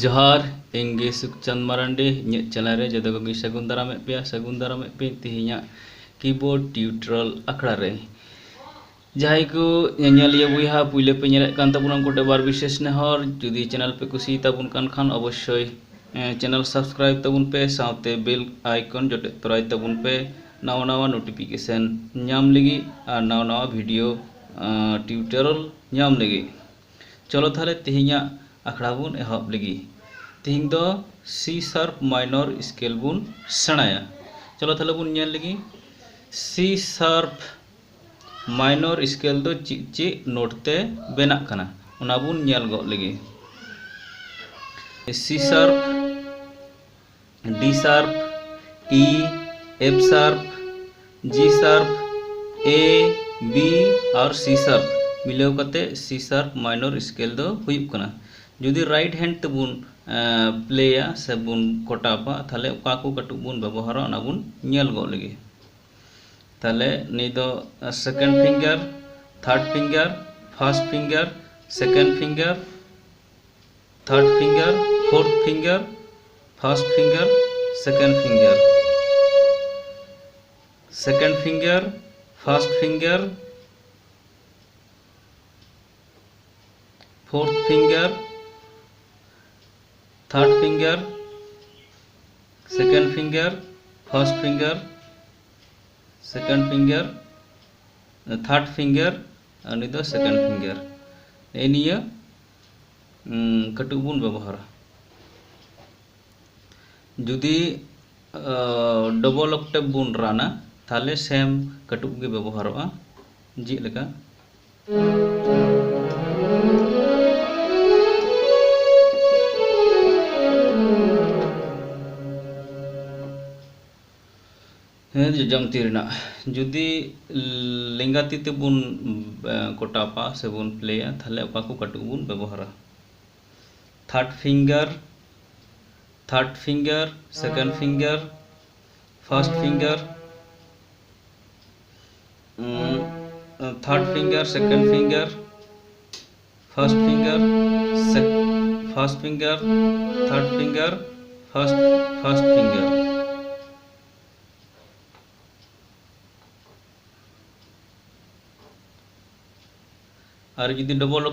जोहार इंगे सुखचंद मारांडी चैनल रे जोटोकोगे सागुन दाराम पे तिहिना कीबोर्ड ट्यूटोरियल आखड़ा रे जहां को नेलिया बुया पुले पे नेले कान तबुन उनको बार विशेष नेहर जुदी चैनल पे कुसी तबुन कान खान अवश्य चैनल सब्सक्राइब तबुन पे साथे बेल आइकन जोटे तराई तबुन पे नवा नवा नोटिफिकेशन नाम लगी और नवा नवा वीडियो ट्यूटोरियल नाम लगी। चलो थाले तिहिना आखड़ा बुन एहब लगी तिहिन दो सी शार्प माइनर स्केल बुन सेणाया। चलो थाले बुन नेल लगी सी शार्प माइनर स्केल दो ची नोट ते बेना कना उना बुन नेल गो लगी C sharp D sharp E F sharp G sharp A B और सी शार्प मिलाव कते सी शार्प माइनर स्केल दो हुयुग कना। जुदी राइट हैंड तबुन प्लेया से बुन कोटापा थाले उका को कटुक बुन व्यवहार ना बुन नेल गो लगी। थाले नि दो second finger third finger first finger second finger third finger fourth finger first finger second finger first finger fourth finger third finger second finger first finger second finger third finger और निदो सेकंड फिंगर एनिया कटुक बुन व्यवहार। जुदी double Octave बुन राना थाले same कटुक गे व्यवहारवा जी लेका जजम तीरना जुदी लेंगा तीते बुन कोटापा से बुन प्लेया थाले उका को कटुक बुन व्यवहार। Third finger second finger first finger third finger second finger first finger third finger first finger और जुदी डबल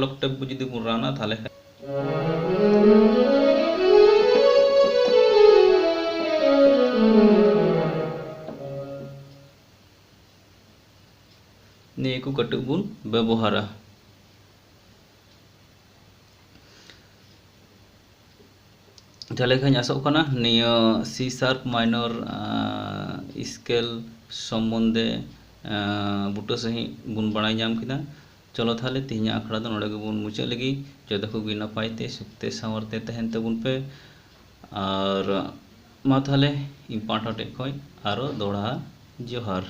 ऑक्टेव को जुदी बुन राना थाले निये को कटुक बुन व्यवहारा। थाले खान आसोग कना निया सी शार्प माइनर स्केल सम्बन्धे बुटा सही बुन बड़ाई नाम किदा। चलो थाले तिहिना आखड़ा दो नोडे बुन मुचा लगी जोतो कोगे नपायते सुखते सावरते तहन तबुन पे और मा थाले इन पाठा टेक खय आरो दोड़ा जोहार।